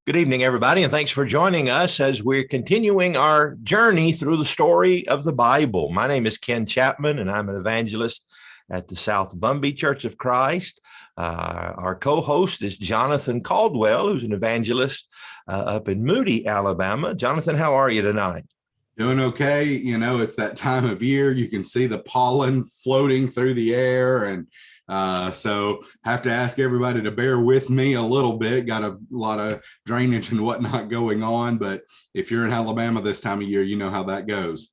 Good evening, everybody, and thanks for joining us as we're continuing our journey through the story of the Bible. My name is Ken Chapman, and I'm an evangelist at the South Bumby Church of Christ. Our co-host is Jonathan Caldwell, who's an evangelist up in Moody, Alabama. Jonathan, how are you tonight? Doing okay. It's that time of year. You can see the pollen floating through the air. So have to ask everybody to bear with me a little bit. Got a lot of drainage and whatnot going on. But if you're in Alabama this time of year, you know how that goes.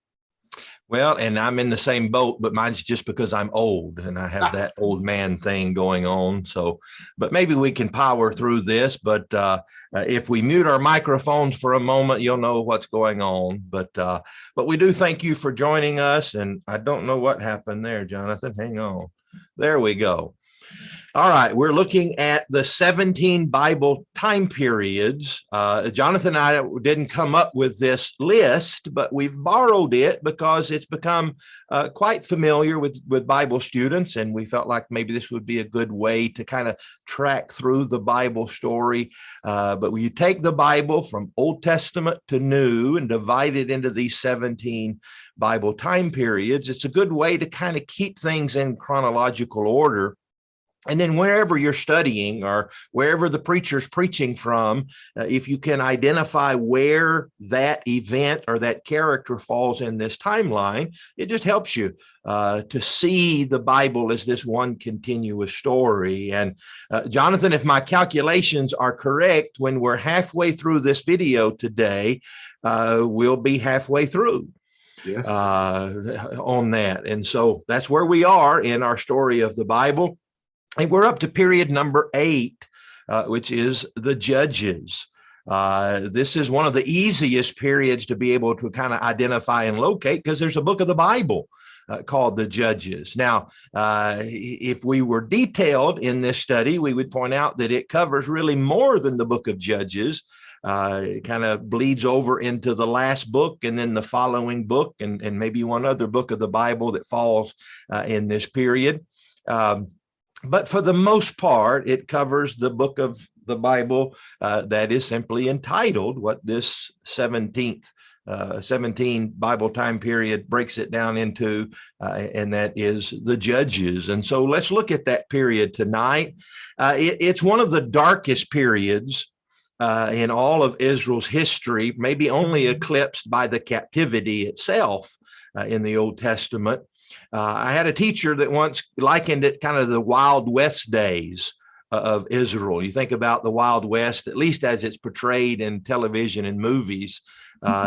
Well, and I'm in the same boat, but mine's just because I'm old and I have that old man thing going on. So, but maybe we can power through this. But if we mute our microphones for a moment, you'll know what's going on. But we do thank you for joining us. And I don't know what happened there, Jonathan. Hang on. There we go. All right, we're looking at the 17 Bible time periods. Jonathan and I didn't come up with this list, but we've borrowed it because it's become quite familiar with Bible students, and we felt like maybe this would be a good way to kind of track through the Bible story. But when you take the Bible from Old Testament to New and divide it into these 17 Bible time periods, it's a good way to kind of keep things in chronological order. And then wherever you're studying or wherever the preacher's preaching from, if you can identify where that event or that character falls in this timeline, it just helps you to see the Bible as this one continuous story. And Jonathan, if my calculations are correct, when we're halfway through this video today, we'll be halfway through. Yes. On that. And so that's where we are in our story of the Bible. And we're up to period number 8, which is the Judges. This is one of the easiest periods to be able to kind of identify and locate because there's a book of the Bible called the Judges. Now, if we were detailed in this study, we would point out that it covers really more than the book of Judges. It kind of bleeds over into the last book and then the following book and maybe one other book of the Bible that falls in this period. But for the most part, it covers the book of the Bible that is simply entitled what this 17 Bible time period breaks it down into, and that is the Judges. And so let's look at that period tonight. It's one of the darkest periods in all of Israel's history, maybe only eclipsed by the captivity itself in the Old Testament. I had a teacher that once likened it kind of the Wild West days of Israel. You think about the Wild West, at least as it's portrayed in television and movies,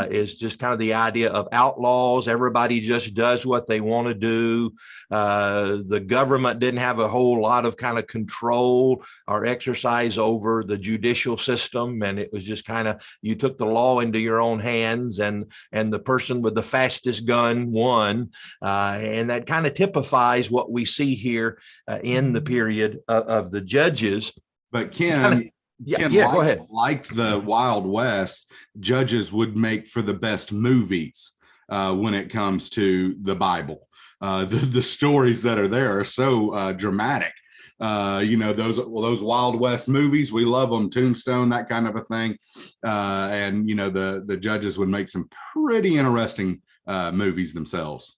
is just kind of the idea of outlaws. Everybody just does what they want to do. The government didn't have a whole lot of kind of control or exercise over the judicial system. And it was just kind of, you took the law into your own hands and the person with the fastest gun won. And that kind of typifies what we see here in the period of the Judges. But Ken, go ahead. Like the Wild West, Judges would make for the best movies when it comes to the Bible. The stories that are there are so dramatic. Those Wild West movies, we love them. Tombstone, that kind of a thing. And the Judges would make some pretty interesting movies themselves.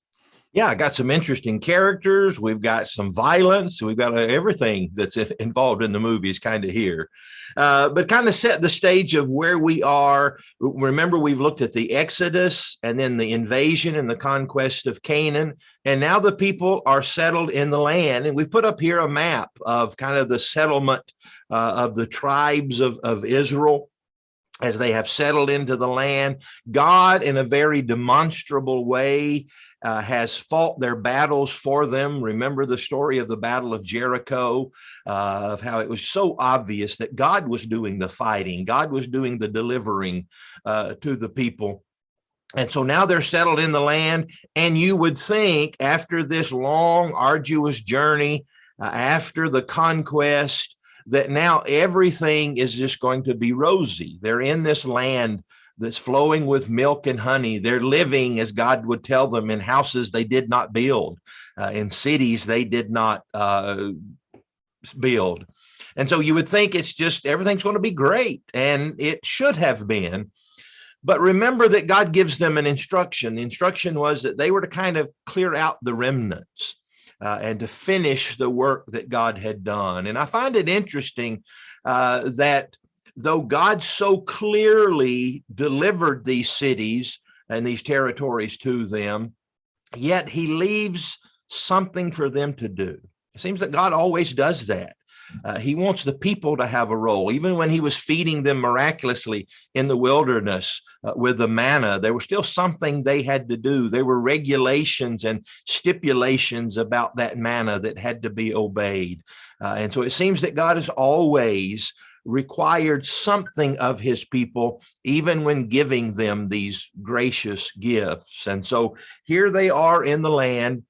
Yeah, I got some interesting characters. We've got some violence. We've got everything that's involved in the movies kind of here. But kind of set the stage of where we are. Remember, we've looked at the Exodus and then the invasion and the conquest of Canaan. And now the people are settled in the land. And we've put up here a map of kind of the settlement of the tribes of Israel as they have settled into the land. God, in a very demonstrable way, has fought their battles for them. Remember the story of the Battle of Jericho, of how it was so obvious that God was doing the fighting. God was doing the delivering to the people. And so now they're settled in the land. And you would think after this long, arduous journey, after the conquest, that now everything is just going to be rosy. They're in this land that's flowing with milk and honey. They're living, as God would tell them, in houses they did not build, in cities they did not build. And so you would think it's just everything's going to be great, and it should have been. But remember that God gives them an instruction. The instruction was that they were to kind of clear out the remnants and to finish the work that God had done. And I find it interesting that though God so clearly delivered these cities and these territories to them, yet he leaves something for them to do. It seems that God always does that. He wants the people to have a role. Even when he was feeding them miraculously in the wilderness with the manna, there was still something they had to do. There were regulations and stipulations about that manna that had to be obeyed. And so it seems that God has always required something of his people, even when giving them these gracious gifts. And so here they are in the land,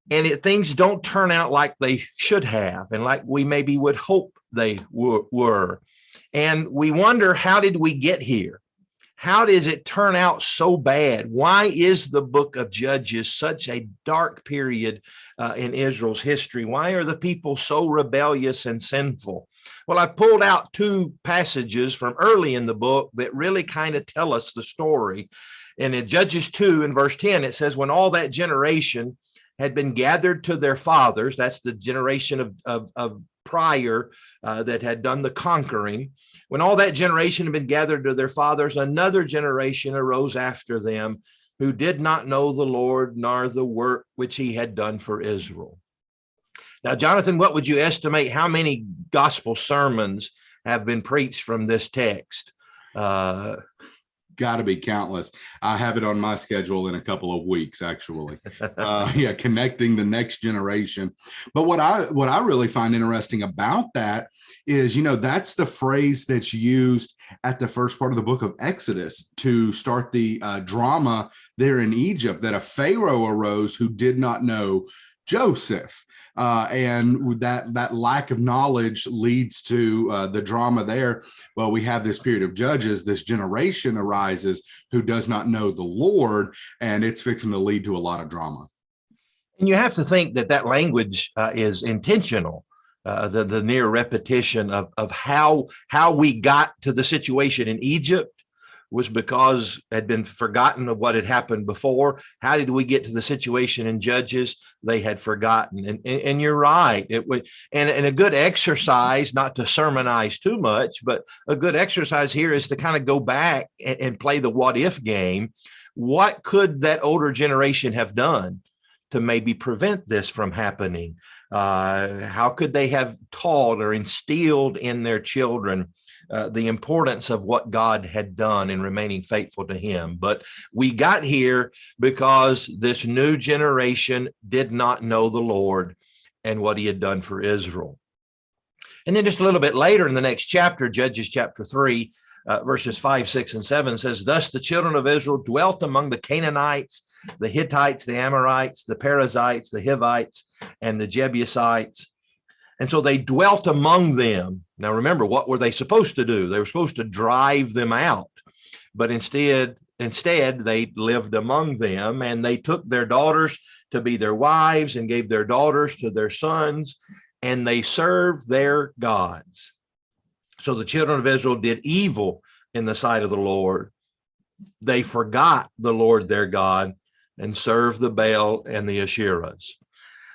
and things don't turn out like they should have, and like we maybe would hope they were. And we wonder, how did we get here? How does it turn out so bad? Why is the book of Judges such a dark period in Israel's history? Why are the people so rebellious and sinful? Well, I pulled out two passages from early in the book that really kind of tell us the story. And in Judges 2 and verse 10, it says, when all that generation had been gathered to their fathers, that's the generation of prior that had done the conquering. When all that generation had been gathered to their fathers, another generation arose after them who did not know the Lord nor the work which he had done for Israel. Now, Jonathan, what would you estimate how many gospel sermons have been preached from this text? Got to be countless. I have it on my schedule in a couple of weeks, actually. Connecting the next generation. But what I really find interesting about that is, that's the phrase that's used at the first part of the book of Exodus to start the drama there in Egypt, that a Pharaoh arose who did not know Joseph. And that lack of knowledge leads to the drama there. Well, we have this period of Judges, this generation arises who does not know the Lord, and it's fixing to lead to a lot of drama. And you have to think that language is intentional. The near repetition of how we got to the situation in Egypt was because it had been forgotten of what had happened before. How did we get to the situation in Judges? They had forgotten. And you're right. It would, and a good exercise, not to sermonize too much, but a good exercise here is to kind of go back and play the what if game. What could that older generation have done to maybe prevent this from happening? How could they have taught or instilled in their children the importance of what God had done in remaining faithful to him? But we got here because this new generation did not know the Lord and what he had done for Israel. And then just a little bit later in the next chapter, Judges chapter 3, verses 5, 6, and 7 says, thus the children of Israel dwelt among the Canaanites, the Hittites, the Amorites, the Perizzites, the Hivites, and the Jebusites. And so they dwelt among them. Now, remember, what were they supposed to do? They were supposed to drive them out. But instead, they lived among them, and they took their daughters to be their wives and gave their daughters to their sons, and they served their gods. So the children of Israel did evil in the sight of the Lord. They forgot the Lord their God and served the Baal and the Asherahs.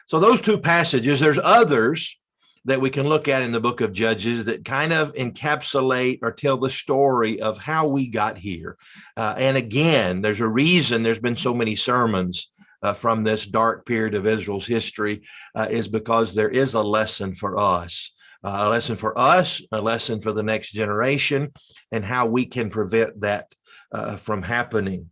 So those two passages, there's others that we can look at in the book of Judges that kind of encapsulate or tell the story of how we got here. And again, there's a reason there's been so many sermons from this dark period of Israel's history is because there is a lesson for us. A lesson for us, a lesson for the next generation, and how we can prevent that from happening.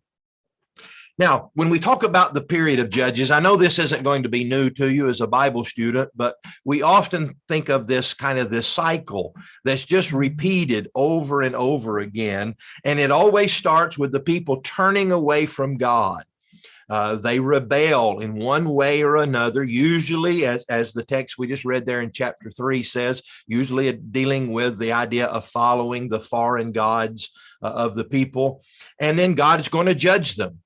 Now, when we talk about the period of Judges, I know this isn't going to be new to you as a Bible student, but we often think of this kind of this cycle that's just repeated over and over again. And it always starts with the people turning away from God. They rebel in one way or another, usually, as the text we just read there in chapter 3 says, usually dealing with the idea of following the foreign gods of the people. And then God is going to judge them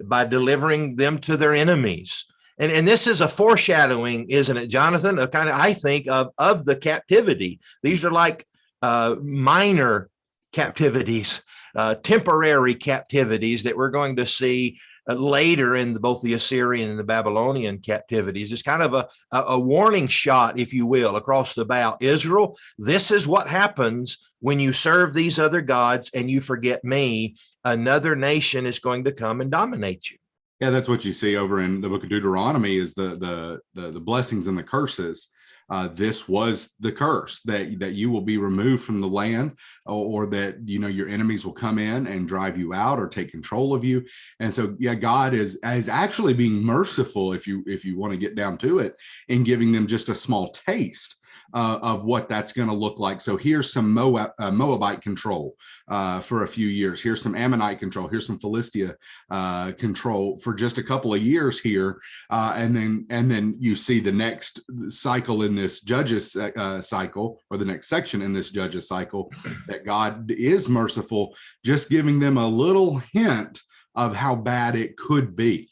by delivering them to their enemies. And this is a foreshadowing, isn't it, Jonathan? Of kind of, I think, of the captivity. These are like minor captivities, temporary captivities that we're going to see later in both the Assyrian and the Babylonian captivities. It's kind of a warning shot, if you will, across the bow. Israel, this is what happens when you serve these other gods and you forget me. Another nation is going to come and dominate you. Yeah, that's what you see over in the book of Deuteronomy is the blessings and the curses. This was the curse that you will be removed from the land, or that your enemies will come in and drive you out or take control of you. And so, yeah, God is actually being merciful, if you want to get down to it, in giving them just a small taste of what that's going to look like. So here's some Moabite control for a few years. Here's some Ammonite control. Here's some Philistia control for just a couple of years here, and then you see the next cycle in this Judges cycle, or the next section in this Judges cycle, that God is merciful, just giving them a little hint of how bad it could be.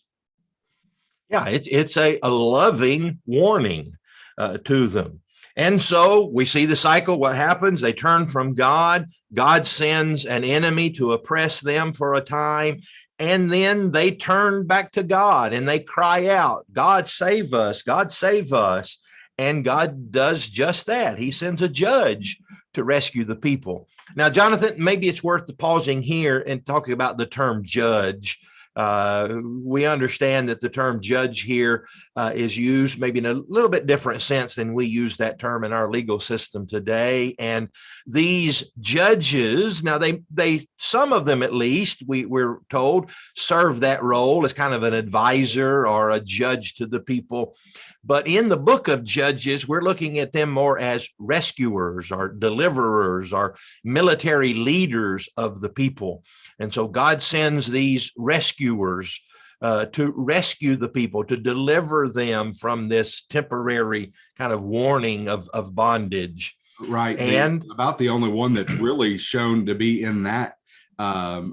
Yeah, it's a loving warning to them. And so we see the cycle. What happens? They turn from God. God sends an enemy to oppress them for a time. And then they turn back to God and they cry out, God, save us. God, save us. And God does just that. He sends a judge to rescue the people. Now, Jonathan, maybe it's worth pausing here and talking about the term judge. We understand that the term judge here is used maybe in a little bit different sense than we use that term in our legal system today. And these judges, now they some of them at least, we're told, serve that role as kind of an advisor or a judge to the people. But in the book of Judges, we're looking at them more as rescuers or deliverers or military leaders of the people. And so God sends these rescuers to rescue the people, to deliver them from this temporary kind of warning of bondage. Right. And about the only one that's really shown to be in that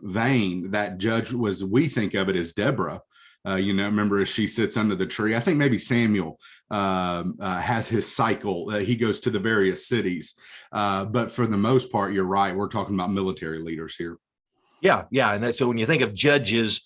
vein, that judge was, we think of it as Deborah. Remember, as she sits under the tree, I think maybe Samuel has his cycle. He goes to the various cities. But for the most part, you're right. We're talking about military leaders here. Yeah. And so when you think of judges,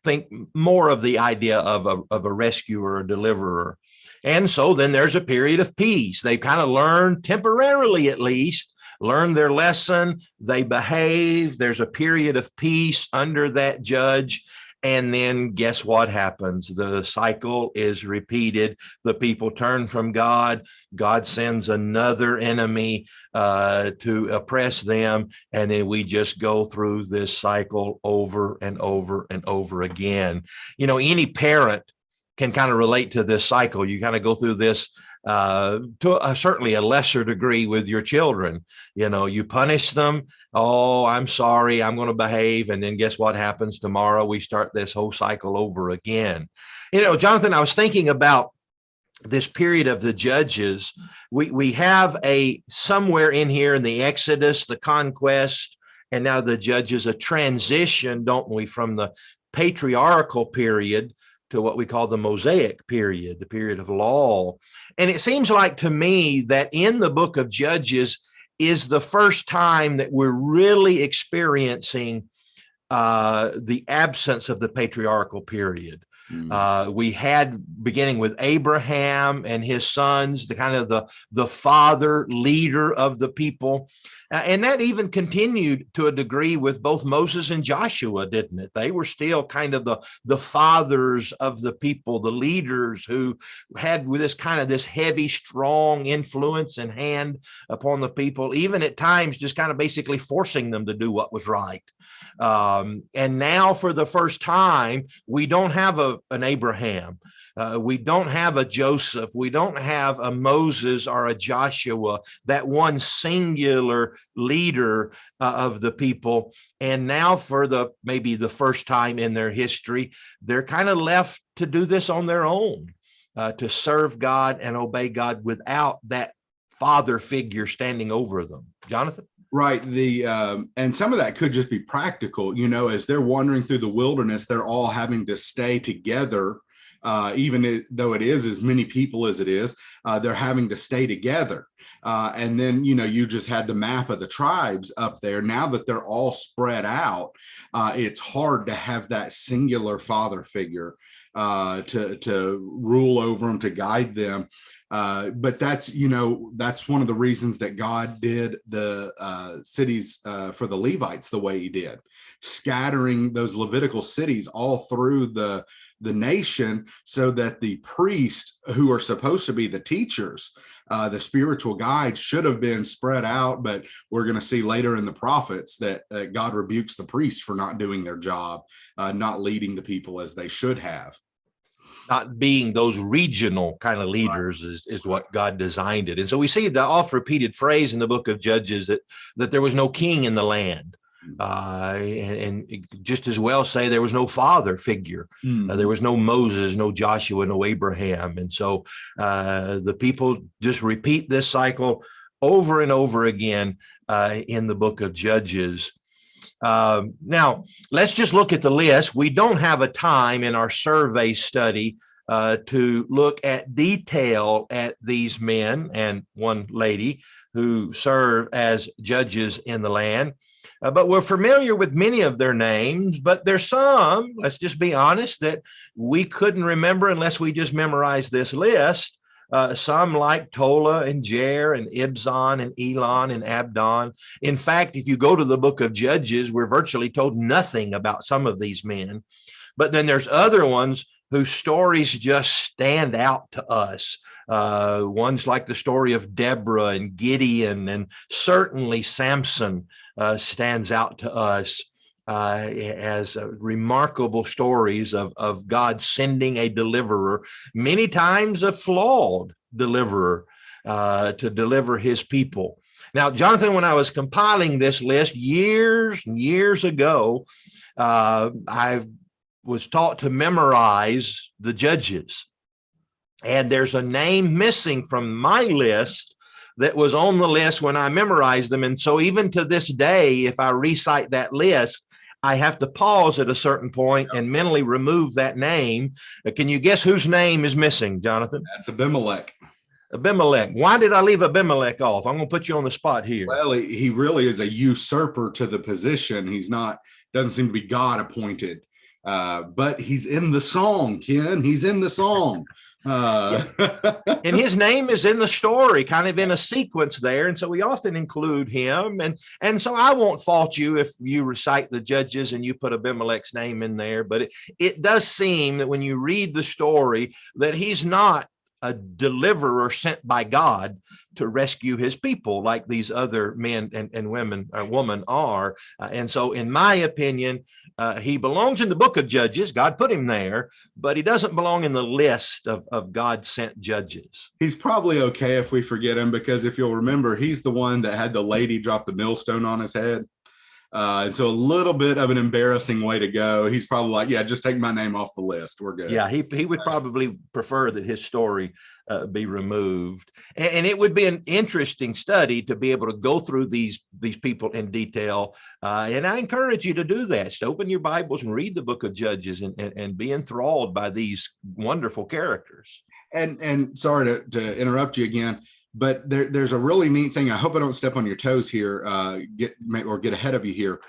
think more of the idea of a rescuer, a deliverer. And so then there's a period of peace. They kind of learn, temporarily at least, learn their lesson. They behave. There's a period of peace under that judge. And then guess what happens? The cycle is repeated. The people turn from God. God sends another enemy to oppress them. And then we just go through this cycle over and over and over again. Any parent can kind of relate to this cycle. You kind of go through this to certainly a lesser degree with your children. You punish them. Oh, I'm sorry, I'm going to behave. And then guess what happens tomorrow? We start this whole cycle over again. Jonathan, I was thinking about this period of the judges. We have somewhere in here in the Exodus, the conquest, and now the judges, a transition, don't we, from the patriarchal period to what we call the Mosaic period, the period of law. And it seems like to me that in the book of Judges is the first time that we're really experiencing the absence of the patriarchal period. We had, beginning with Abraham and his sons, the kind of the father leader of the people. And that even continued to a degree with both Moses and Joshua, didn't it? They were still kind of the fathers of the people, the leaders who had with this heavy, strong influence and hand upon the people, even at times just kind of basically forcing them to do what was right. And now for the first time, we don't have an Abraham. We don't have a Joseph. We don't have a Moses or a Joshua, that one singular leader of the people. And now for maybe the first time in their history, they're kind of left to do this on their own, to serve God and obey God without that father figure standing over them. Jonathan? Right. And some of that could just be practical, as they're wandering through the wilderness, they're all having to stay together though it is as many people as it is, they're having to stay together. And then, you just had the map of the tribes up there. Now that they're all spread out, it's hard to have that singular father figure to rule over them, to guide them. But that's one of the reasons that God did the cities for the Levites the way he did, scattering those Levitical cities all through the nation, so that the priests, who are supposed to be the teachers, the spiritual guides, should have been spread out. But we're going to see later in the prophets that God rebukes the priests for not doing their job, not leading the people as they should have. Not being those regional kind of leaders is what God designed it. And so we see the oft repeated phrase in the book of Judges that there was no king in the land. And just as well say there was no father figure. There was no Moses, no Joshua, no Abraham. And so the people just repeat this cycle over and over again in the book of Judges. Now, let's just look at the list. We don't have a time in our survey study to look at detail at these men and one lady who serve as judges in the land. But we're familiar with many of their names, but there's some, let's just be honest, that we couldn't remember unless we just memorized this list. Some like Tola and Jer and Ibzan and Elon and Abdon. In fact, if you go to the book of Judges, we're virtually told nothing about some of these men. But then there's other ones whose stories just stand out to us. Ones like the story of Deborah and Gideon, and certainly Samson stands out to us as remarkable stories of God sending a deliverer, many times a flawed deliverer, to deliver his people. Now, Jonathan, when I was compiling this list years and years ago, I was taught to memorize the judges. And there's a name missing from my list that was on the list when I memorized them. And so even to this day, if I recite that list, I have to pause at a certain point and mentally remove that name. Can you guess whose name is missing, Jonathan? That's Abimelech. Abimelech. Why did I leave Abimelech off? I'm going to put you on the spot here. Well, he really is a usurper to the position. He's not, doesn't seem to be God appointed. But he's in the song, Ken. He's in the song. And his name is in the story, kind of in a sequence there. And so we often include him. And so I won't fault you if you recite the judges and you put Abimelech's name in there. But it does seem that when you read the story that he's not a deliverer sent by God to rescue his people like these other men and women are. And so in my opinion, he belongs in the book of Judges. God put him there, but he doesn't belong in the list of God sent judges. He's probably okay if we forget him, because if you'll remember, he's the one that had the lady drop the millstone on his head. And so a little bit of an embarrassing way to go. He's probably like, yeah, just take my name off the list. We're good. Yeah, he would probably prefer that his story be removed. And it would be an interesting study to be able to go through these people in detail. And I encourage you to do that. Just open your Bibles and read the book of Judges and be enthralled by these wonderful characters. And sorry to interrupt you again, but there's a really neat thing. I hope I don't step on your toes here, get ahead of you here.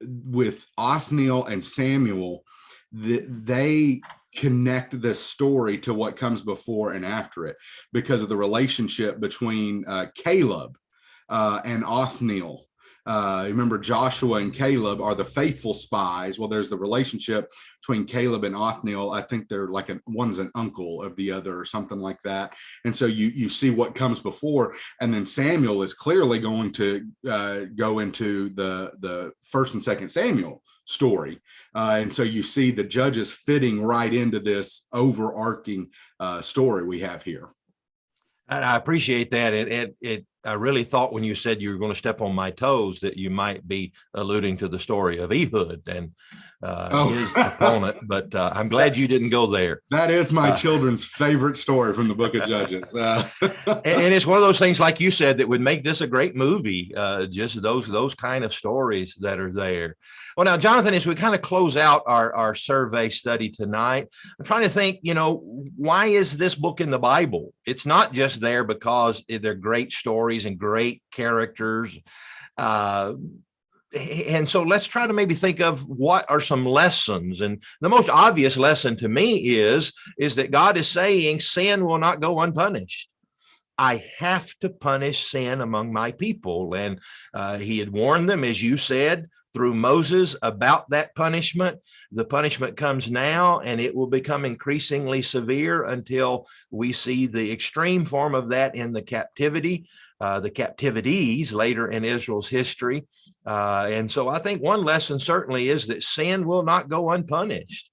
With Othniel and Samuel, they connect this story to what comes before and after it because of the relationship between Caleb and Othniel. Remember, Joshua and Caleb are the faithful spies. Well, there's the relationship between Caleb and Othniel. I think they're like one's an uncle of the other or something like that. And so you see what comes before, and then Samuel is clearly going to go into the 1st and 2nd Samuel story. And so you see the judges fitting right into this overarching story we have here. And I appreciate that. I really thought when you said you were going to step on my toes that you might be alluding to the story of Ehud and his opponent, but I'm glad you didn't go there. That is my children's favorite story from the book of Judges. And it's one of those things, like you said, that would make this a great movie, just those kind of stories that are there. Well, now, Jonathan, as we kind of close out our survey study tonight, I'm trying to think, why is this book in the Bible? It's not just there because they're great stories and great characters. And so let's try to maybe think of what are some lessons. And the most obvious lesson to me is that God is saying sin will not go unpunished. I have to punish sin among my people. And he had warned them, as you said, through Moses about that punishment. The punishment comes now, and it will become increasingly severe until we see the extreme form of that in the captivity, the captivities later in Israel's history. And so I think one lesson certainly is that sin will not go unpunished.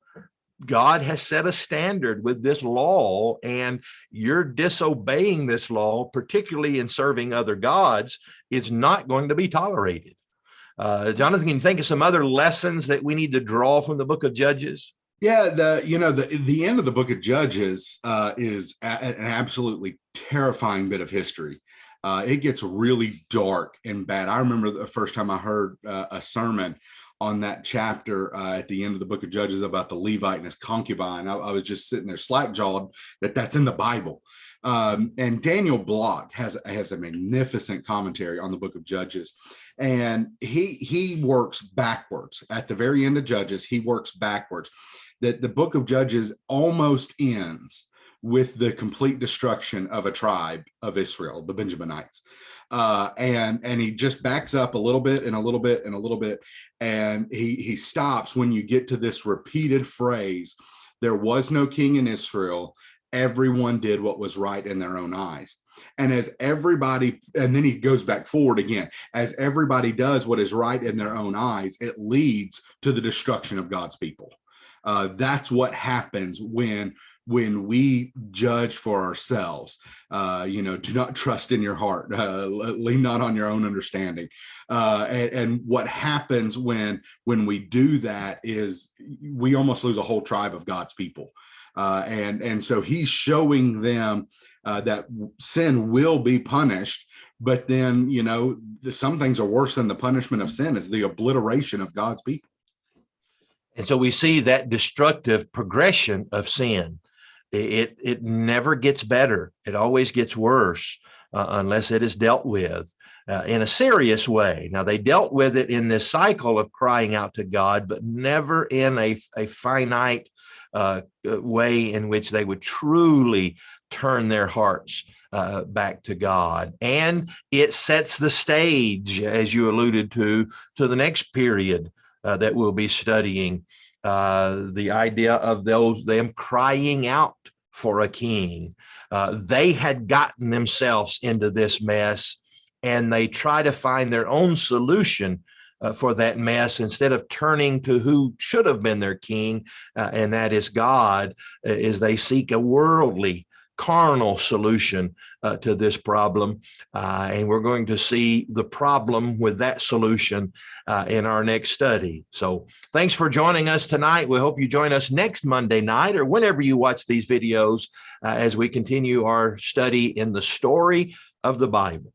God has set a standard with this law, and you're disobeying this law, particularly in serving other gods, is not going to be tolerated. Jonathan, can you think of some other lessons that we need to draw from the book of Judges? Yeah, the end of the book of Judges is an absolutely terrifying bit of history. It gets really dark and bad. I remember the first time I heard a sermon on that chapter at the end of the book of Judges about the Levite and his concubine. I was just sitting there slack-jawed that's in the Bible. And Daniel Block has a magnificent commentary on the book of Judges. And he works backwards. At the very end of Judges, he works backwards. That the book of Judges almost ends with the complete destruction of a tribe of Israel, the Benjaminites. And he just backs up a little bit and a little bit and a little bit. And he stops when you get to this repeated phrase, there was no king in Israel. Everyone did what was right in their own eyes. And as everybody, and then he goes back forward again, as everybody does what is right in their own eyes, it leads to the destruction of God's people. That's what happens when we judge for ourselves. Do not trust in your heart, lean not on your own understanding. And what happens when we do that is we almost lose a whole tribe of God's people. And so he's showing them that sin will be punished, but then, some things are worse than the punishment of sin is the obliteration of God's people. And so we see that destructive progression of sin. It never gets better. It always gets worse unless it is dealt with in a serious way. Now, they dealt with it in this cycle of crying out to God, but never in a finite way in which they would truly turn their hearts back to God. And it sets the stage, as you alluded to the next period that we'll be studying, the idea of them crying out for a king. They had gotten themselves into this mess, and they try to find their own solution for that mess instead of turning to who should have been their king, and that is God, as they seek a worldly, carnal solution to this problem. And we're going to see the problem with that solution in our next study. So thanks for joining us tonight. We hope you join us next Monday night or whenever you watch these videos as we continue our study in the story of the Bible.